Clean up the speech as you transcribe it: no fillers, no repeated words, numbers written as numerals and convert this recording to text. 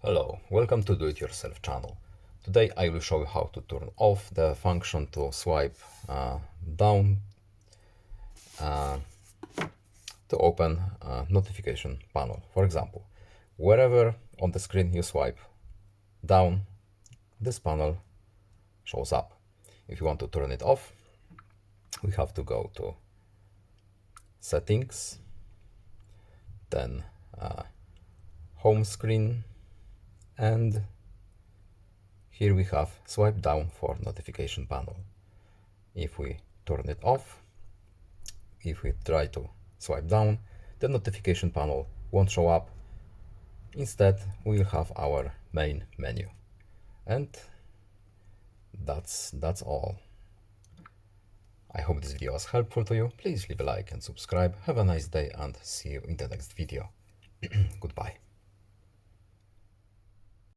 Hello, welcome to Do-It-Yourself channel. Today I will show you how to turn off the function to swipe down to open a notification panel. For example, wherever on the screen you swipe down, this panel shows up. If you want to turn it off, we have to go to Settings, then Home Screen, and here we have swipe down for notification panel. If we turn it off, if we try to swipe down, the notification panel won't show up. Instead, we'll have our main menu. And that's all. I hope this video was helpful to you. Please leave a like and subscribe. Have a nice day and see you in the next video. Goodbye.